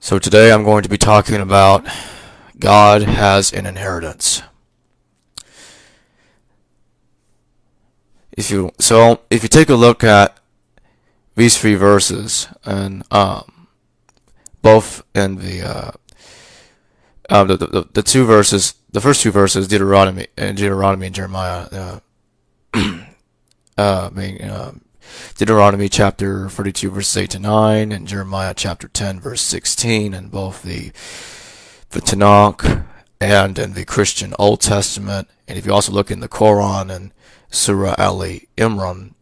So today I'm going to be talking about God has an inheritance. If you take a look at these three verses, and both in the two verses, the first two verses, Deuteronomy and Jeremiah, Deuteronomy chapter 32 verses 8 to 9 and Jeremiah chapter 10 verse 16 in both the Tanakh and in the Christian Old Testament. And if you also look in the Quran and Surah Ali Imran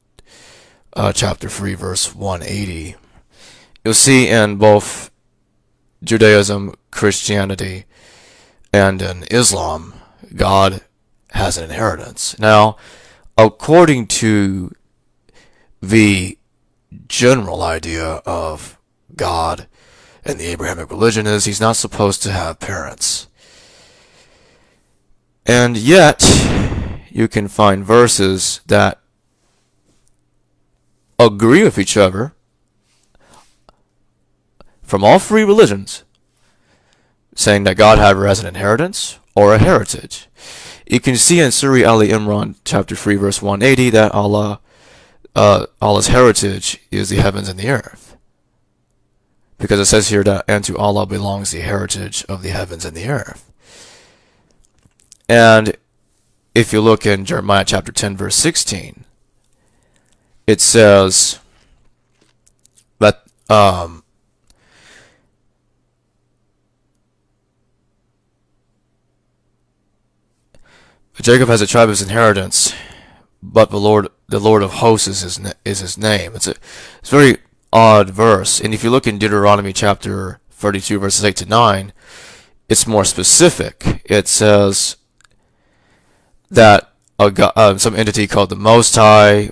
chapter 3 verse 180, you'll see in both Judaism, Christianity, and in Islam, God has an inheritance. Now, according to the general idea of God and the Abrahamic religion is he's not supposed to have parents. And yet, you can find verses that agree with each other from all three religions, saying that God either has an inheritance or a heritage. You can see in Surah Ali Imran chapter 3 verse 180 that Allah's heritage is the heavens and the earth. Because it says here that, and to Allah belongs the heritage of the heavens and the earth. And if you look in Jeremiah chapter 10 verse 16, it says that Jacob has a tribe of his inheritance, but the Lord of hosts is his name. It's a very odd verse. And if you look in Deuteronomy chapter 32 verses 8 to 9, it's more specific. It says that some entity called the Most High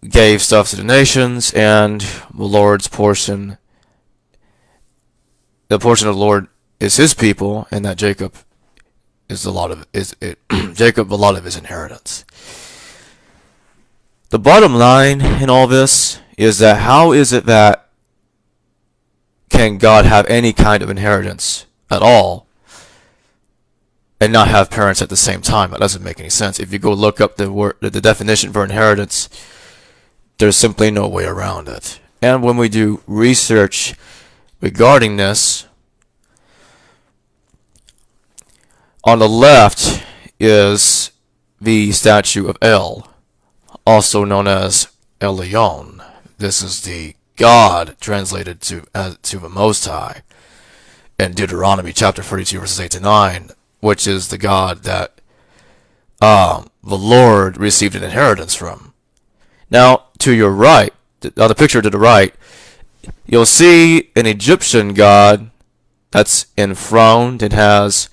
gave stuff to the nations, and the Lord's portion, the portion of the Lord is his people, and that Jacob is a lot of his inheritance. The bottom line in all this is that how is it that can God have any kind of inheritance at all and not have parents at the same time? That doesn't make any sense. If you go look up the definition for inheritance, there's simply no way around it. And when we do research regarding this, on the left is the statue of El, also known as Elyon. This is the God translated to the Most High in Deuteronomy chapter 32 verses 8 to 9, which is the God that the Lord received an inheritance from. Now, to your right, on the picture to the right, you'll see an Egyptian God that's enthroned and has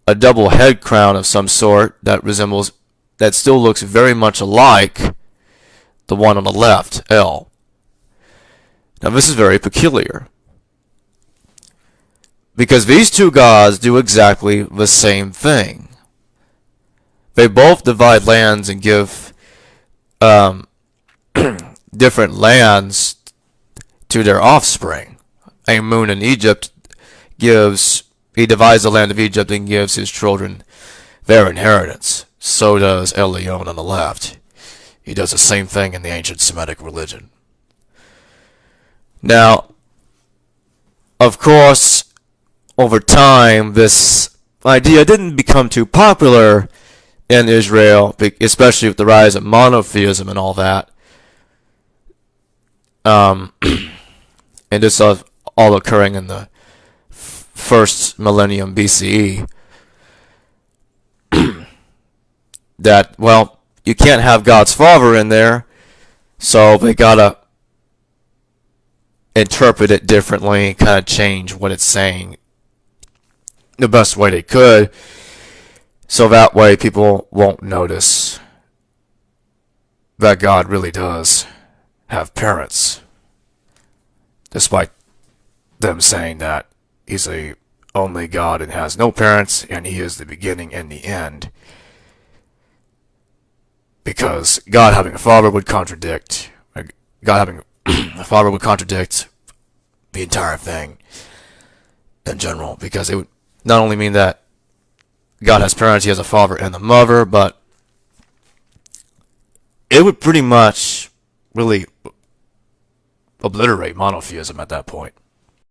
a double head crown of some sort that still looks very much alike the one on the left, El. Now this is very peculiar, because these two gods do exactly the same thing. They both divide lands and give different lands to their offspring. Amun in Egypt he divides the land of Egypt and gives his children their inheritance. So does Elyon on the left. He does the same thing in the ancient Semitic religion. Now, of course, over time, this idea didn't become too popular in Israel, especially with the rise of monotheism and all that. And this is all occurring in the first millennium BCE, that, well, you can't have God's Father in there, so they gotta interpret it differently, kind of change what it's saying the best way they could, so that way people won't notice that God really does have parents, despite them saying that he's the only God and has no parents, and he is the beginning and the end. Because God having a father would contradict a father would contradict the entire thing in general, because it would not only mean that God has parents, he has a father and a mother, but it would pretty much really obliterate monotheism at that point.